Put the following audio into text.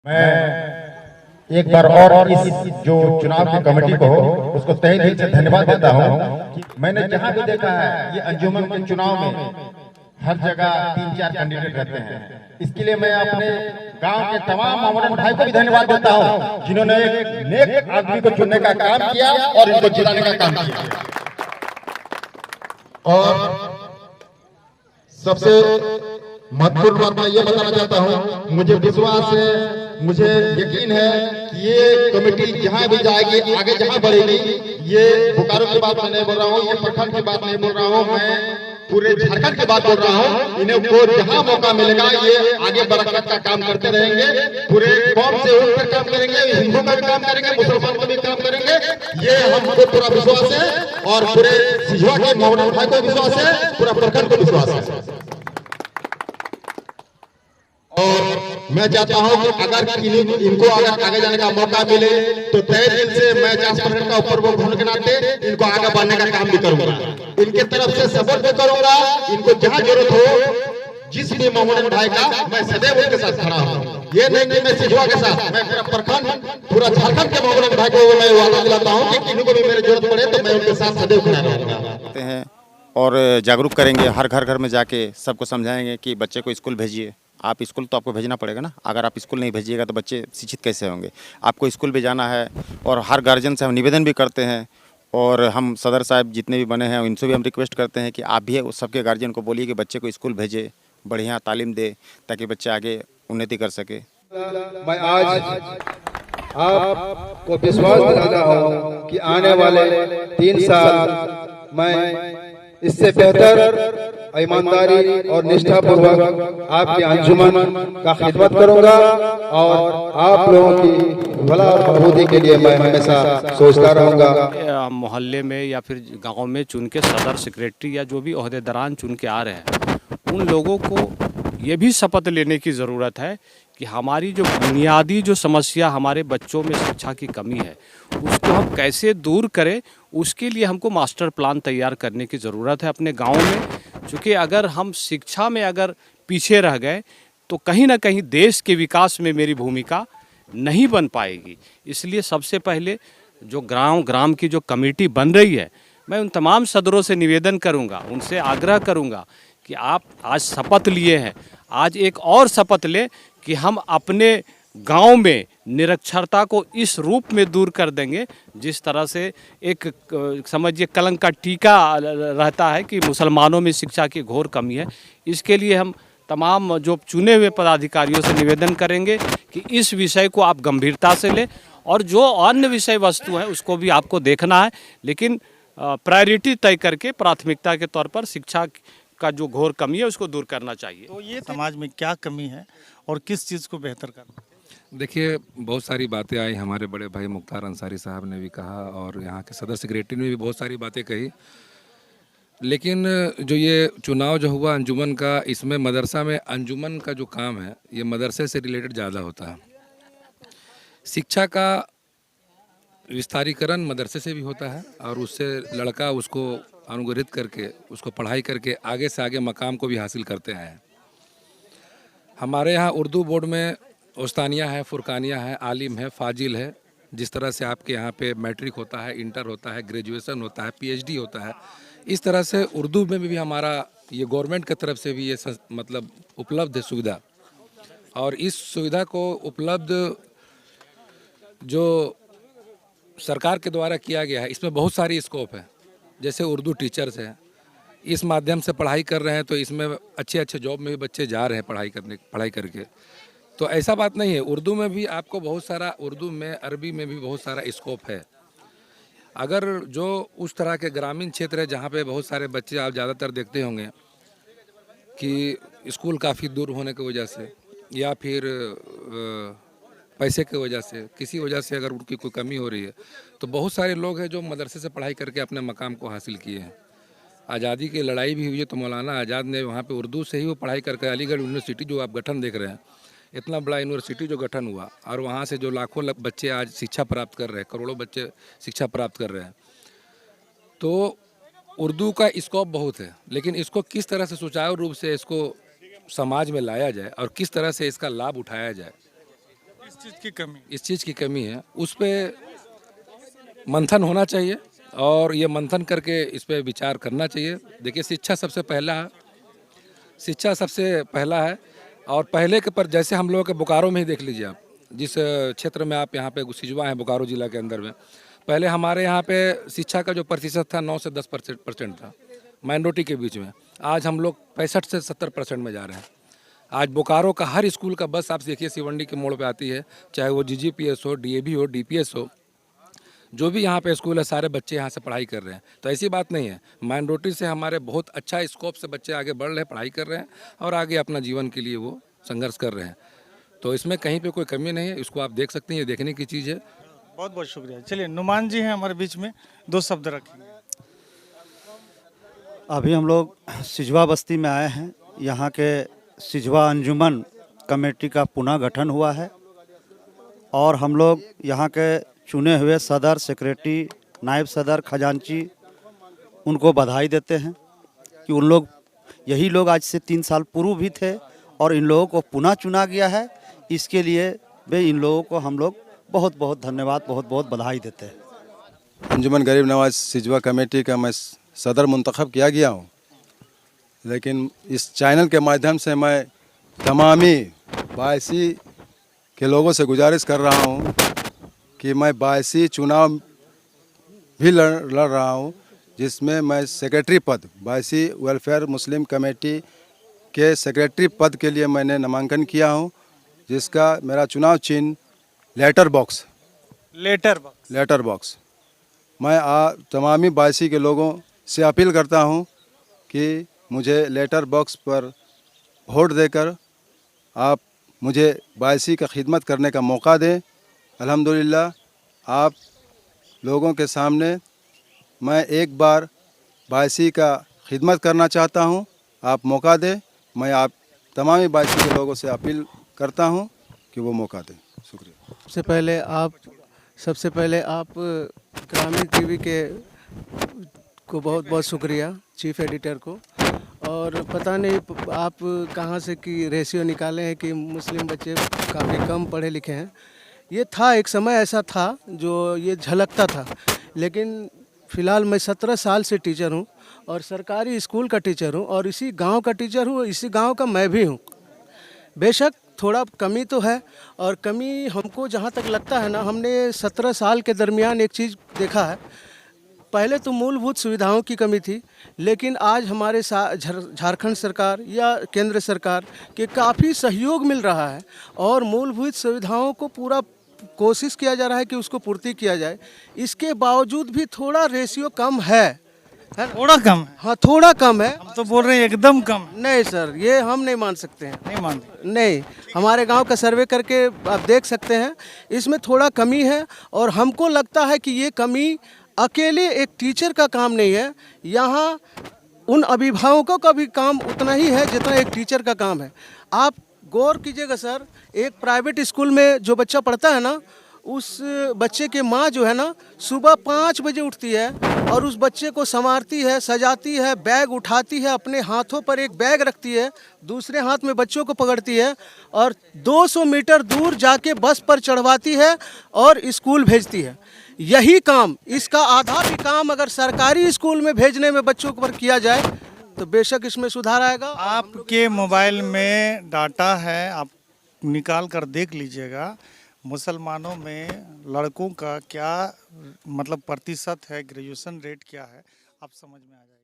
मैं एक बार और इस जो चुनाव की कमेटी को उसको तहे दिल से धन्यवाद देता हूं कि मैंने जहां भी देखा है ये अंजुमन के चुनाव में हर जगह 3-4 कैंडिडेट रहते हैं। इसके लिए मैं अपने गांव के तमाम मोहम्मदन भाई को भी धन्यवाद देता हूं जिन्होंने एक नेक आदमी को चुनने का काम किया और इनको जिताने का काम किया। और सबसे महत्वपूर्ण बात मैं ये बताना चाहता हूँ, मुझे विश्वास है, मुझे यकीन है कि ये कमेटी जहाँ भी जाएगी, आगे जहाँ बढ़ेगी, ये बोकारो की बात मैं नहीं बोल रहा हूँ, ये प्रखंड की बात नहीं बोल रहा हूँ, मैं पूरे झारखंड की बात बोल रहा हूँ। इन्हें को जहाँ मौका मिलेगा ये आगे बरकत का काम करते रहेंगे, पूरे कौम से उठकर काम करेंगे, हिंदू का भी काम करेंगे, मुसलमान का भी काम करेंगे। ये हमको पूरा विश्वास है और पूरे सिजवा के मोहम्मद भाई को विश्वास है, पूरा प्रखंड को विश्वास है। और मैं चाहता हूं कि अगर इनको अगर आगे जाने का मौका मिले तो तहे दिल से मैं 50% का ऊपर वो होने के नाते इनको आगे बढ़ने का काम भी करूंगा, इनके तरफ से सपोर्ट भी करूंगा। इनको जहां जरूरत हो, जिस भी मोहम्मदन भाई का, मैं सदैव उनके साथ खड़ा हूं। ये नहीं कि मैं सिजवा के साथ, मैं पूरा प्रखंड, पूरा झारखंड के मोहम्मदन भाई को मैं वादा दिलाता हूं कि किन्हीं को भी मेरी जरूरत पड़े तो मैं उनके साथ सदैव खड़ा रहूंगा। और जागरूक करेंगे, हर घर में जाके सबको समझाएंगे कि बच्चे को स्कूल भेजिए। आप स्कूल तो आपको भेजना पड़ेगा ना, अगर आप स्कूल नहीं भेजिएगा तो बच्चे शिक्षित कैसे होंगे। आपको स्कूल भी जाना है और हर गार्जियन से हम निवेदन भी करते हैं और हम सदर साहब जितने भी बने हैं उनसे भी हम रिक्वेस्ट करते हैं कि आप भी सबके गार्जियन को बोलिए कि बच्चे को स्कूल भेजे, बढ़िया तालीम दे ताकि बच्चे आगे उन्नति कर सके। मैं आज आपको विश्वास दिलाता हूँ कि आने वाले 3 साल मैं इससे बेहतर ईमानदारी और निष्ठापूर्वक आपके अंजुमन का खिदमत करूंगा और आप लोगों की भला और बहबूदी के लिए मैं हमेशा सोचता रहूंगा। मोहल्ले में या फिर गांव में चुन के सदर सेक्रेटरी या जो भी ओहदेदारान चुन के आ रहे हैं, उन लोगों को ये भी शपथ लेने की ज़रूरत है कि हमारी जो बुनियादी जो समस्या हमारे बच्चों में शिक्षा की कमी है उसको हम कैसे दूर करें, उसके लिए हमको मास्टर प्लान तैयार करने की ज़रूरत है अपने गांव में। क्योंकि अगर हम शिक्षा में अगर पीछे रह गए तो कहीं ना कहीं देश के विकास में मेरी भूमिका नहीं बन पाएगी। इसलिए सबसे पहले जो ग्राम की जो कमेटी बन रही है, मैं उन तमाम सदरों से निवेदन करूंगा, उनसे आग्रह करूंगा कि आप आज शपथ लिए हैं, आज एक और शपथ लें कि हम अपने गांव में निरक्षरता को इस रूप में दूर कर देंगे जिस तरह से एक समझिए कलंक का टीका रहता है कि मुसलमानों में शिक्षा की घोर कमी है। इसके लिए हम तमाम जो चुने हुए पदाधिकारियों से निवेदन करेंगे कि इस विषय को आप गंभीरता से लें और जो अन्य विषय वस्तु है उसको भी आपको देखना है, लेकिन प्रायोरिटी तय करके प्राथमिकता के तौर पर शिक्षा का जो घोर कमी है उसको दूर करना चाहिए। तो ये समाज में क्या कमी है और किस चीज़ को बेहतर करना? देखिए, बहुत सारी बातें आई, हमारे बड़े भाई मुख्तार अंसारी साहब ने भी कहा और यहाँ के सदर सेक्रेटरी ने भी बहुत सारी बातें कही। लेकिन जो ये चुनाव जो हुआ अंजुमन का, इसमें मदरसा में अंजुमन का जो काम है ये मदरसे से रिलेटेड ज़्यादा होता है। शिक्षा का विस्तारीकरण मदरसे से भी होता है और उससे लड़का उसको अनुग्रहित करके उसको पढ़ाई करके आगे से आगे मकाम को भी हासिल करते हैं। हमारे यहाँ उर्दू बोर्ड में उस्तानिया है, फुरकानिया है, आलिम है, फाजिल है। जिस तरह से आपके यहाँ पे मैट्रिक होता है, इंटर होता है, ग्रेजुएशन होता है, पीएचडी होता है, इस तरह से उर्दू में भी हमारा ये गवर्नमेंट की तरफ से भी ये मतलब उपलब्ध है सुविधा। और इस सुविधा को उपलब्ध जो सरकार के द्वारा किया गया है इसमें बहुत सारी स्कोप है। जैसे उर्दू टीचर्स हैं, इस माध्यम से पढ़ाई कर रहे हैं तो इसमें अच्छे जॉब में भी बच्चे जा रहे हैं पढ़ाई करके। तो ऐसा बात नहीं है, उर्दू में भी आपको बहुत सारा, उर्दू में अरबी में भी बहुत सारा स्कोप है। अगर जो उस तरह के ग्रामीण क्षेत्र है जहाँ पे बहुत सारे बच्चे आप ज़्यादातर देखते होंगे कि स्कूल काफ़ी दूर होने की वजह से या फिर पैसे की वजह से, किसी वजह से अगर उनकी कोई कमी हो रही है तो बहुत सारे लोग हैं जो मदरसे से पढ़ाई करके अपने मकाम को हासिल किए हैं। आज़ादी की लड़ाई भी हुई है तो मौलाना आज़ाद ने वहाँ पे उर्दू से ही वो पढ़ाई करके अलीगढ़ यूनिवर्सिटी जो आप गठन देख रहे हैं, इतना बड़ा यूनिवर्सिटी जो गठन हुआ और वहाँ से जो लाखों बच्चे आज शिक्षा प्राप्त कर रहे हैं, करोड़ों बच्चे शिक्षा प्राप्त कर रहे हैं। तो उर्दू का स्कोप बहुत है, लेकिन इसको किस तरह से सुचारू रूप से इसको समाज में लाया जाए और किस तरह से इसका लाभ उठाया जाए, इस चीज़ की कमी। इस चीज़ की कमी है, उस पर मंथन होना चाहिए और ये मंथन करके इस पर विचार करना चाहिए। देखिए शिक्षा सबसे पहला है, शिक्षा सबसे पहला है। और पहले के पर जैसे हम लोगों के बोकारो में ही देख लीजिए आप, जिस क्षेत्र में आप यहाँ पे सिजवा हैं बोकारो जिला के अंदर में, पहले हमारे यहाँ पे शिक्षा का जो प्रतिशत था 9 से 10% था माइनॉरिटी के बीच में। आज हम लोग 65 से 70% में जा रहे हैं। आज बोकारो का हर स्कूल का बस आप देखिए सिवंडी के मोड़ पे आती है, चाहे वो जीजीपीएस हो, डीएवी हो, डीपीएस हो, जो भी यहाँ पे स्कूल है सारे बच्चे यहाँ से पढ़ाई कर रहे हैं। तो ऐसी बात नहीं है, माइनॉरिटी से हमारे बहुत अच्छा स्कोप से बच्चे आगे बढ़ रहे हैं, पढ़ाई कर रहे हैं और आगे अपना जीवन के लिए वो संघर्ष कर रहे हैं। तो इसमें कहीं पे कोई कमी नहीं है, इसको आप देख सकते हैं, ये देखने की चीज़ है। बहुत बहुत शुक्रिया। चलिए नुमान जी हैं हमारे बीच में, 2 शब्द रखेंगे। अभी हम लोग सिजवा बस्ती में आए हैं। यहाँ के सिजवा अंजुमन कमेटी का पुनः गठन हुआ है और हम लोग यहाँ के चुने हुए सदर, सेक्रेटरी, नायब सदर, खजांची उनको बधाई देते हैं कि उन लोग यही लोग आज से 3 साल पूर्व भी थे और इन लोगों को पुनः चुना गया है। इसके लिए वे इन लोगों को हम लोग बहुत बहुत धन्यवाद, बहुत बहुत बधाई देते हैं। अंजुमन गरीब नवाज सिजवा कमेटी का मैं सदर मुंतखब किया गया हूँ, लेकिन इस चैनल के माध्यम से मैं तमामी बायसी के लोगों से गुजारिश कर रहा हूँ कि मैं बायसी चुनाव भी लड़ रहा हूँ, जिसमें मैं सेक्रेटरी पद, बायसी वेलफेयर मुस्लिम कमेटी के सेक्रेटरी पद के लिए मैंने नामांकन किया हूँ, जिसका मेरा चुनाव चिन्ह लेटर बॉक्स। मैं तमामी बायसी के लोगों से अपील करता हूं कि मुझे लेटर बॉक्स पर वोट देकर आप मुझे बायसी का खिदमत करने का मौका दें। अल्हम्दुलिल्लाह आप लोगों के सामने मैं एक बार बायसी का खिदमत करना चाहता हूं, आप मौका दें। मैं आप तमामी बायसी के लोगों से अपील करता हूं कि वो मौका दें। शुक्रिया। सबसे पहले आप ग्रामीण टीवी को बहुत बहुत शुक्रिया, चीफ एडिटर को। और पता नहीं आप कहाँ से कि रेशियो निकाले हैं कि मुस्लिम बच्चे काफ़ी कम पढ़े लिखे हैं। ये था एक समय ऐसा था जो ये झलकता था, लेकिन फ़िलहाल मैं 17 साल से टीचर हूँ और सरकारी स्कूल का टीचर हूँ और इसी गांव का टीचर हूँ, इसी गांव का मैं भी हूँ। बेशक थोड़ा कमी तो है और कमी हमको जहाँ तक लगता है ना, हमने 17 साल के दरमियान एक चीज़ देखा है। पहले तो मूलभूत सुविधाओं की कमी थी, लेकिन आज हमारे झारखंड सरकार या केंद्र सरकार के काफ़ी सहयोग मिल रहा है और मूलभूत सुविधाओं को पूरा कोशिश किया जा रहा है कि उसको पूर्ति किया जाए। इसके बावजूद भी थोड़ा रेशियो कम है। थोड़ा कम है? हाँ, थोड़ा कम है। हम तो बोल रहे हैं एकदम कम। नहीं सर, ये हम नहीं मान सकते हैं। नहीं मानते? नहीं, हमारे गांव का सर्वे करके आप देख सकते हैं, इसमें थोड़ा कमी है और हमको लगता है कि ये कमी अकेले एक टीचर का काम नहीं है। यहाँ उन अभिभावकों का भी काम उतना ही है जितना एक टीचर का काम है। आप गौर कीजिएगा सर, एक प्राइवेट स्कूल में जो बच्चा पढ़ता है ना, उस बच्चे के माँ जो है ना, सुबह 5 बजे उठती है और उस बच्चे को संवारती है, सजाती है, बैग उठाती है, अपने हाथों पर एक बैग रखती है, दूसरे हाथ में बच्चों को पकड़ती है और 200 मीटर दूर जाके बस पर चढ़वाती है और स्कूल भेजती है। यही काम, इसका आधा भी काम अगर सरकारी स्कूल में भेजने में बच्चों पर किया जाए तो बेशक इसमें सुधार आएगा। आपके मोबाइल में डाटा है, आप निकाल कर देख लीजिएगा। मुसलमानों में लड़कों का क्या मतलब प्रतिशत है, ग्रेजुएशन रेट क्या है, आप समझ में आ जाएगा।